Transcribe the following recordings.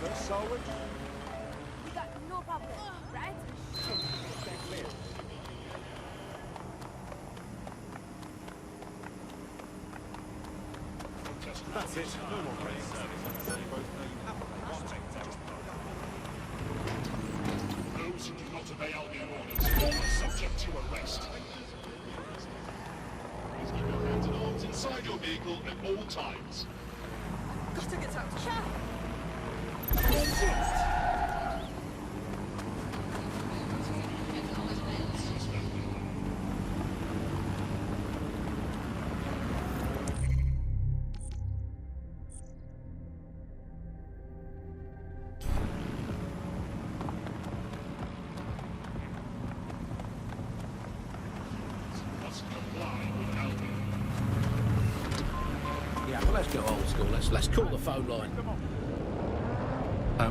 nervous, so we got no problem, right? That's it. No more praise. Those who do not obey Albion orders are subject to arrest. Please keep your hands and arms inside your vehicle at all times. Gotta get out. Ciao. Yeah, well, let's go old school. Let's call the phone line.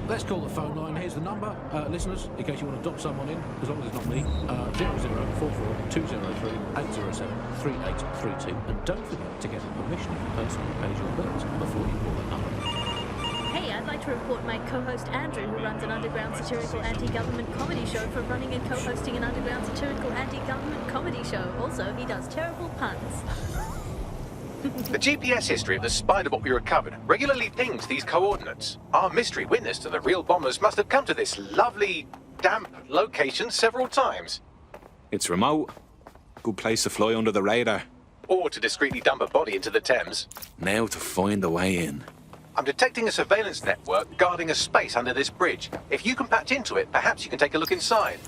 Let's call the phone line. Here's the number, listeners, in case you want to dock someone in, as long as it's not me. 0044-203-807-3832. And don't forget to get the permission of the person who pays your bills before you call that number. Hey, I'd like to report my co-host Andrew, who runs an underground satirical anti-government comedy show, for running and co-hosting an underground satirical anti-government comedy show. Also, he does terrible puns. The GPS history of the spider bot we recovered regularly pings these coordinates. Our mystery witness to the real bombers must have come to this lovely, damp location several times. It's remote. Good place to fly under the radar. Or to discreetly dump a body into the Thames. Now to find a way in. I'm detecting a surveillance network guarding a space under this bridge. If you can patch into it, perhaps you can take a look inside.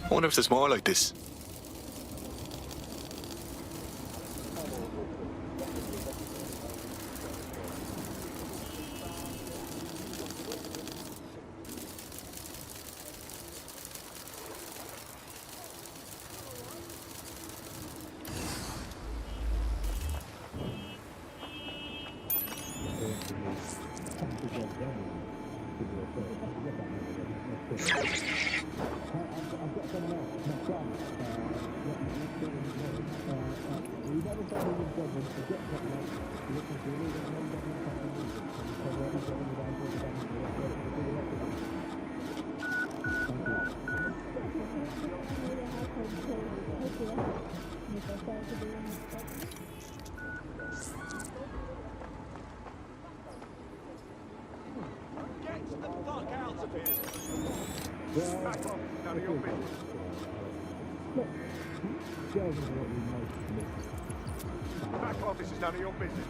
I wonder if there's more like this. Back office is none of your business.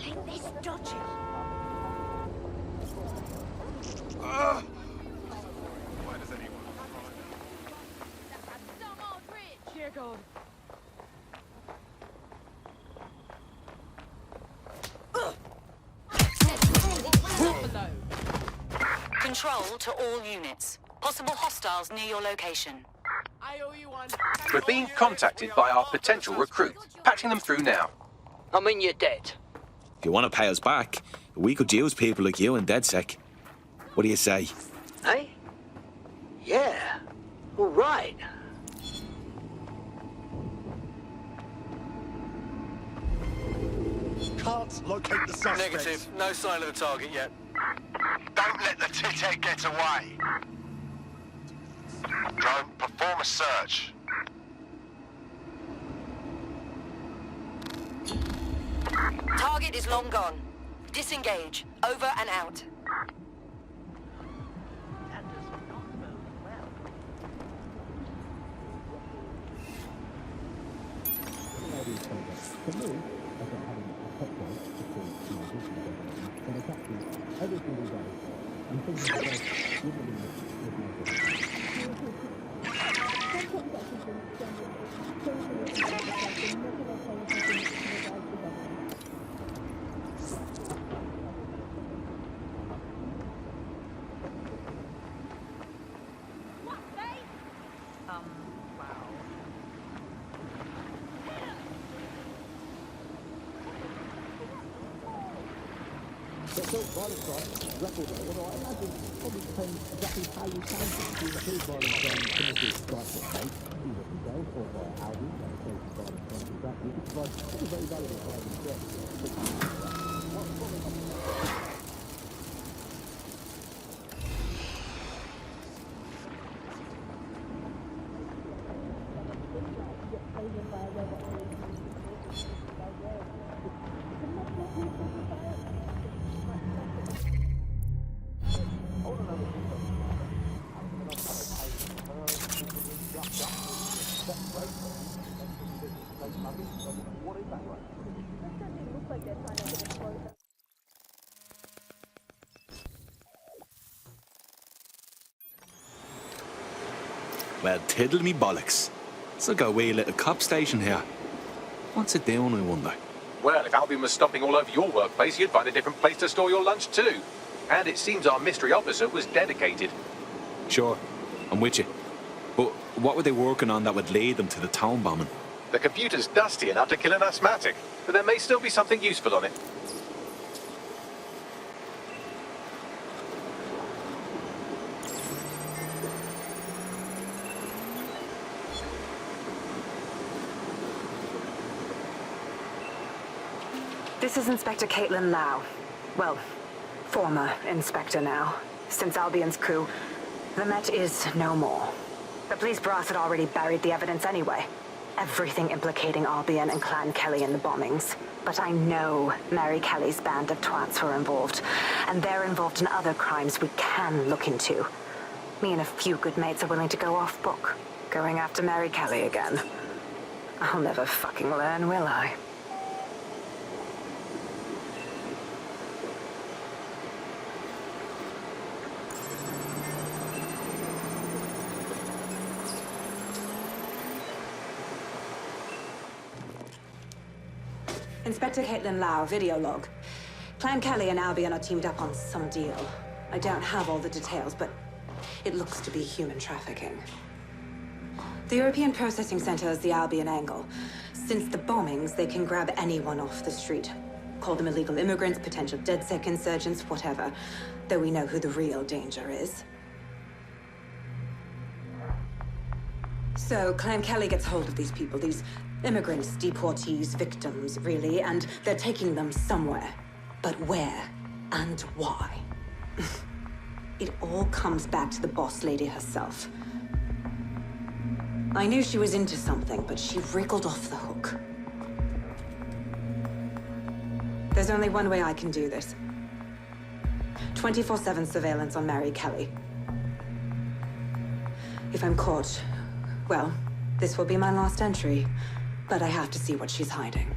Ain't this dodgy? Why does anyone? That's a dumb old bridge. Here goes. Control to all units. Possible hostiles near your location. I owe you one. We're being contacted by our potential recruit. Patching them through now. I mean, you're dead. If you want to pay us back, we could use people like you in DEDSEC. What do you say? Eh? Yeah. All right. Can't locate the suspect. Negative. No sign of the target yet. Don't let the tithead get away. Drone, perform a search. Target is long gone. Disengage. Over and out. Well, tiddle me bollocks. It's like a wee little cop station here. What's it doing, I wonder? Well, if Albion was stomping all over your workplace, you'd find a different place to store your lunch too. And it seems our mystery officer was dedicated. Sure, I'm with you. But what were they working on that would lead them to the town bombing? The computer's dusty enough to kill an asthmatic, but there may still be something useful on it. This is Inspector Caitlin Lau. Well, former Inspector now. Since Albion's coup, the Met is no more. The police brass had already buried the evidence anyway. Everything implicating Albion and Clan Kelly in the bombings. But I know Mary Kelly's band of twats were involved. And they're involved in other crimes we can look into. Me and a few good mates are willing to go off book. Going after Mary Kelly again. I'll never fucking learn, will I? Inspector Caitlin Lau, video log. Clan Kelly and Albion are teamed up on some deal. I don't have all the details, but it looks to be human trafficking. The European Processing Center is the Albion angle. Since the bombings, they can grab anyone off the street. Call them illegal immigrants, potential DEDSEC insurgents, whatever. Though we know who the real danger is. So, Clan Kelly gets hold of these people, these immigrants, deportees, victims, really, and they're taking them somewhere. But where and why? It all comes back to the boss lady herself. I knew she was into something, but she wriggled off the hook. There's only one way I can do this. 24/7 surveillance on Mary Kelly. If I'm caught, well, this will be my last entry. But I have to see what she's hiding.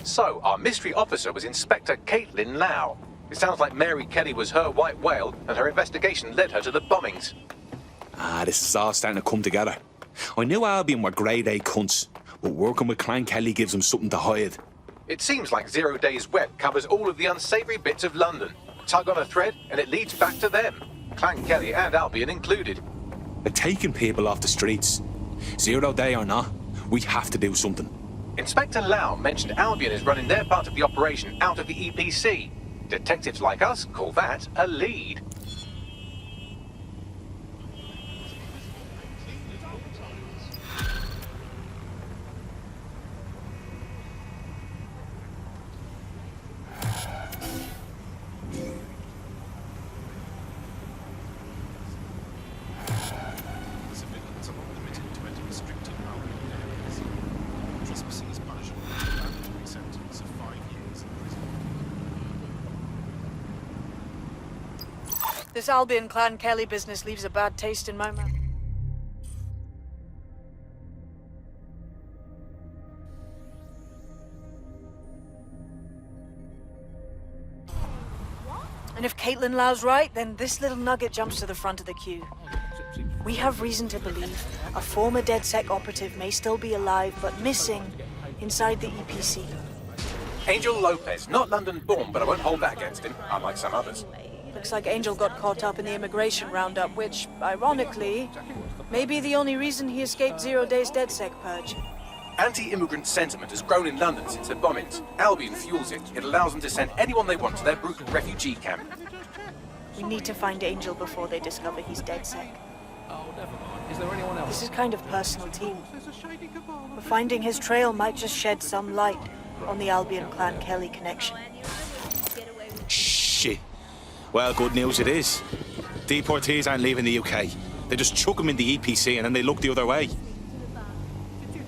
So, our mystery officer was Inspector Caitlin Lau. It sounds like Mary Kelly was her white whale, and her investigation led her to the bombings. Ah, this is all starting to come together. I knew Albion were grade A cunts, but working with Clan Kelly gives them something to hide. It seems like 0 Days Web covers all of the unsavory bits of London. Tug on a thread, and it leads back to them. Clan Kelly and Albion included. They're taking people off the streets. 0 Day or not, we have to do something. Inspector Lau mentioned Albion is running their part of the operation out of the EPC. Detectives like us call that a lead. This Albion Clan Kelly business leaves a bad taste in my mouth. And if Caitlin Lau's right, then this little nugget jumps to the front of the queue. We have reason to believe a former DEDSEC operative may still be alive, but missing inside the EPC. Angel Lopez, not London-born, but I won't hold that against him, unlike some others. Looks like Angel got caught up in the immigration roundup, which, ironically, may be the only reason he escaped 0 days DEDSEC purge. Anti-immigrant sentiment has grown in London since the bombings. Albion fuels it. It allows them to send anyone they want to their brutal refugee camp. We need to find Angel before they discover he's DEDSEC. Oh, never mind. Is there anyone else? This is kind of personal, team. But finding his trail might just shed some light on the Albion Clan Kelly connection. Shit. Well, good news it is. Deportees aren't leaving the UK. They just chuck them in the EPC and then they look the other way.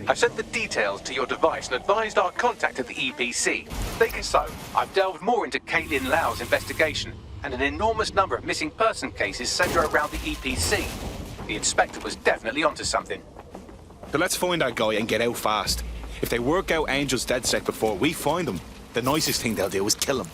I've sent the details to your device and advised our contact at the EPC. Think so. I've delved more into Caitlin Lau's investigation, and an enormous number of missing person cases centre around the EPC. The inspector was definitely onto something. So let's find that guy and get out fast. If they work out Angel's DEDSEC before we find him, the nicest thing they'll do is kill him.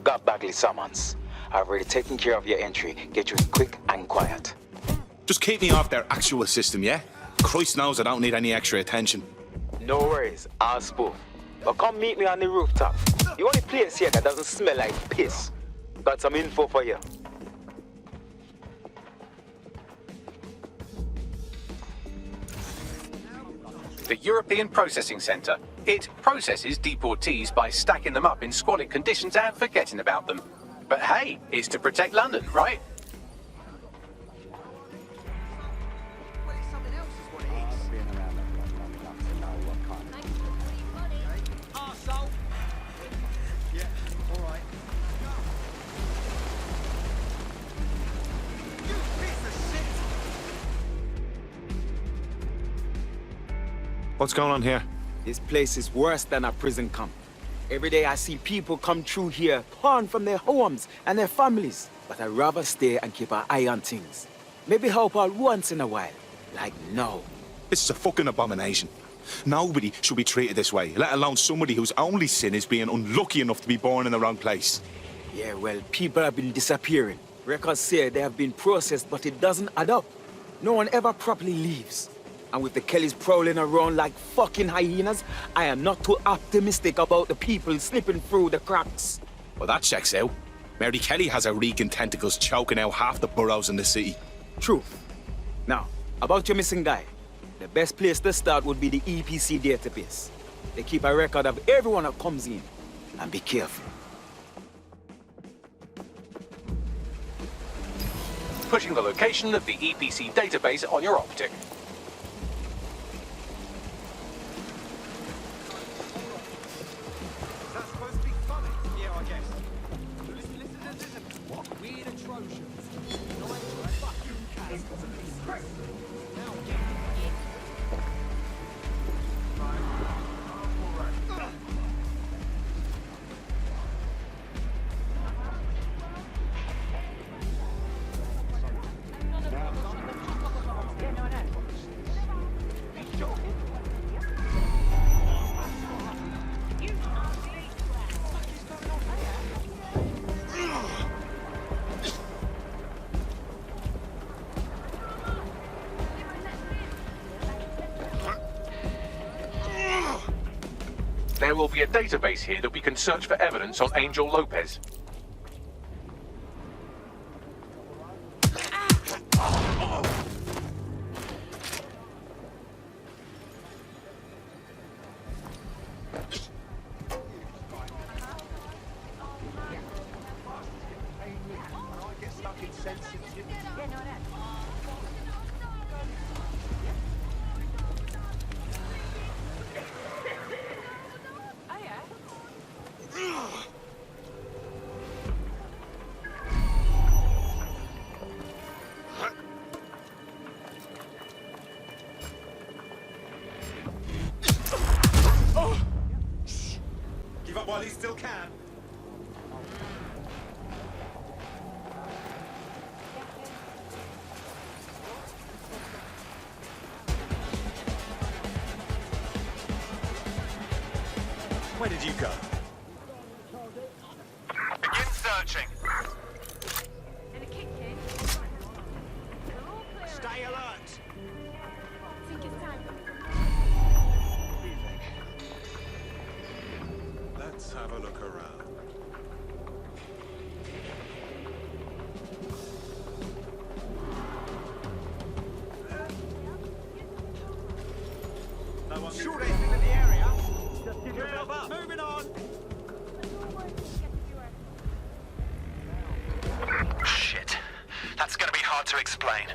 got Bagley summons. I've already taken care of your entry. Get you in quick and quiet. Just keep me off their actual system, yeah? Christ knows I don't need any extra attention. No worries, I'll spoof. But come meet me on the rooftop. The only place here that doesn't smell like piss. Got some info for you. The European Processing Centre. It processes deportees by stacking them up in squalid conditions and forgetting about them. But hey, it's to protect London, right? What's going on here? This place is worse than a prison camp. Every day I see people come through here, torn from their homes and their families. But I'd rather stay and keep an eye on things. Maybe help out once in a while. Like now. This is a fucking abomination. Nobody should be treated this way, let alone somebody whose only sin is being unlucky enough to be born in the wrong place. Yeah, well, people have been disappearing. Records say they have been processed, but it doesn't add up. No one ever properly leaves. And with the Kellys prowling around like fucking hyenas, I am not too optimistic about the people slipping through the cracks. Well, that checks out. Mary Kelly has her reeking tentacles choking out half the boroughs in the city. True. Now, about your missing guy. The best place to start would be the EPC database. They keep a record of everyone that comes in. And be careful. Pushing the location of the EPC database on your optic. There will be a database here that we can search for evidence on Angel Lopez. Give up while he still can. Where did you go? Begin searching. Stay alert. Let's have a look around. No one shoot anything in the area. Just give yourself up. Moving on. Shit. That's gonna be hard to explain.